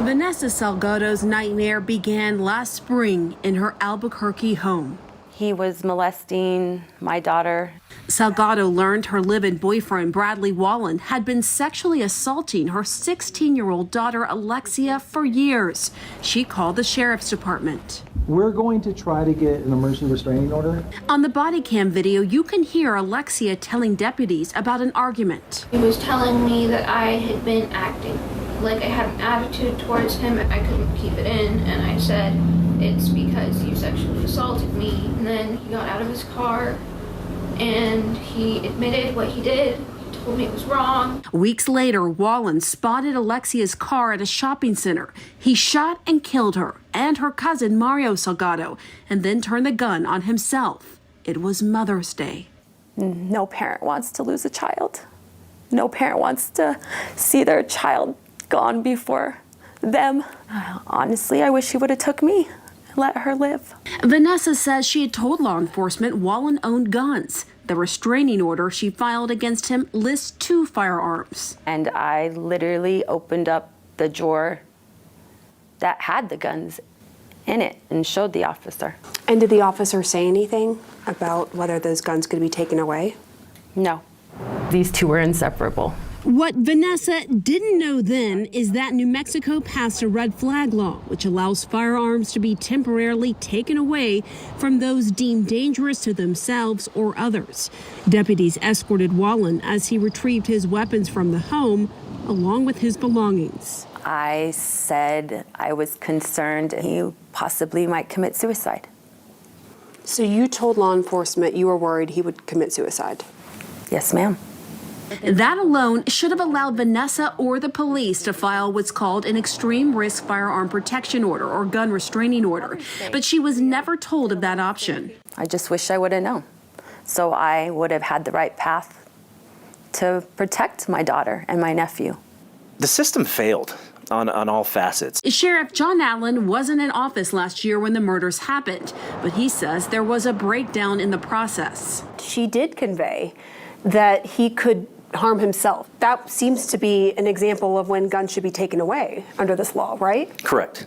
Vanessa Salgado's nightmare began last spring in her Albuquerque home. He was molesting my daughter. Salgado learned her live-in boyfriend, Bradley Wallen, had been sexually assaulting her 16-year-old daughter, Alexia, for years. She called the sheriff's department. We're going to try to get an emergency restraining order. On the body cam video, you can hear Alexia telling deputies about an argument. He was telling me that I had been acting like I had an attitude towards him. I couldn't keep it in, and I said, it's because you sexually assaulted me. And then he got out of his car and he admitted what he did. He told me it was wrong. Weeks later, Wallen spotted Alexia's car at a shopping center. He shot and killed her and her cousin, Mario Salgado, and then turned the gun on himself. It was Mother's Day. No parent wants to lose a child. No parent wants to see their child gone before them. Honestly, I wish he would have took me and let her live. Vanessa says she had told law enforcement Wallen owned guns. The restraining order she filed against him lists 2 firearms. And I literally opened up the drawer that had the guns in it and showed the officer. And did the officer say anything about whether those guns could be taken away? No. These 2 were inseparable. What Vanessa didn't know then is that New Mexico passed a red flag law, which allows firearms to be temporarily taken away from those deemed dangerous to themselves or others. Deputies escorted Wallen as he retrieved his weapons from the home, along with his belongings. I said I was concerned he possibly might commit suicide. So you told law enforcement you were worried he would commit suicide? Yes, ma'am. That alone should have allowed Vanessa or the police to file what's called an extreme risk firearm protection order or gun restraining order. But she was never told of that option. I just wish I would have known. So I would have had the right path to protect my daughter and my nephew. The system failed on all facets. Sheriff John Allen wasn't in office last year when the murders happened, but he says there was a breakdown in the process. She did convey that he could harm himself. That seems to be an example of when guns should be taken away under this law, right? Correct.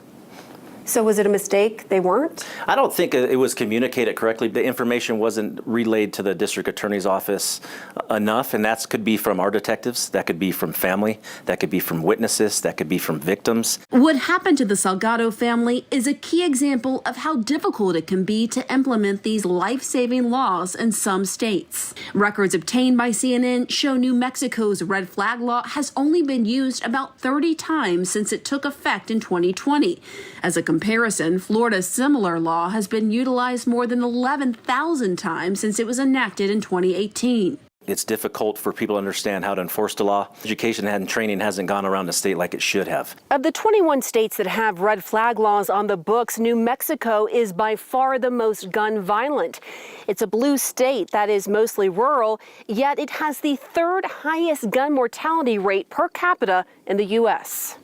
So was it a mistake they weren't? I don't think it was communicated correctly. The information wasn't relayed to the district attorney's office enough, and that could be from our detectives, that could be from family, that could be from witnesses, that could be from victims. What happened to the Salgado family is a key example of how difficult it can be to implement these life-saving laws in some states. Records obtained by CNN show New Mexico's red flag law has only been used about 30 times since it took effect in 2020. As a comparison, Florida's similar law has been utilized more than 11,000 times since it was enacted in 2018. It's difficult for people to understand how to enforce the law. Education and training hasn't gone around the state like it should have. Of the 21 states that have red flag laws on the books, New Mexico is by far the most gun violent. It's a blue state that is mostly rural, yet it has the 3rd highest gun mortality rate per capita in the U.S.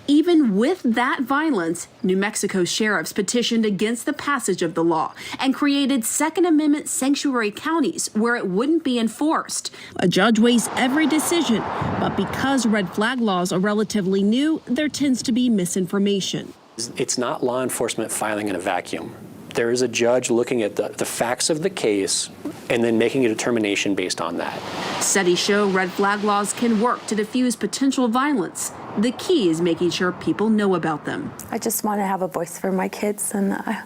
Even with that violence, New Mexico sheriffs petitioned against the passage of the law and created Second Amendment sanctuary counties where it wouldn't be enforced. A judge weighs every decision, but because red flag laws are relatively new, there tends to be misinformation. It's not law enforcement filing in a vacuum. There is a judge looking at the facts of the case and then making a determination based on that. Studies show red flag laws can work to diffuse potential violence. The key is making sure people know about them. I just want to have a voice for my kids, and I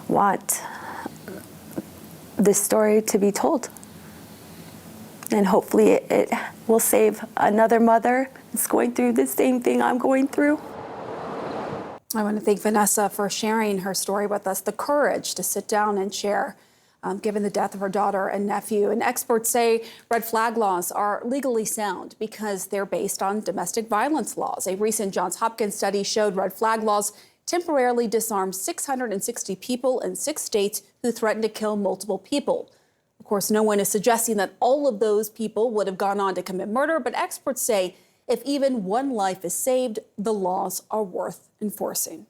want this story to be told. And hopefully it will save another mother that's going through the same thing I'm going through. I want to thank Vanessa for sharing her story with us, the courage to sit down and share, given the death of her daughter and nephew. And experts say red flag laws are legally sound because they're based on domestic violence laws. A recent Johns Hopkins study showed red flag laws temporarily disarmed 660 people in 6 states who threatened to kill multiple people. Of course, no one is suggesting that all of those people would have gone on to commit murder, but experts say if even one life is saved, the laws are worth enforcing.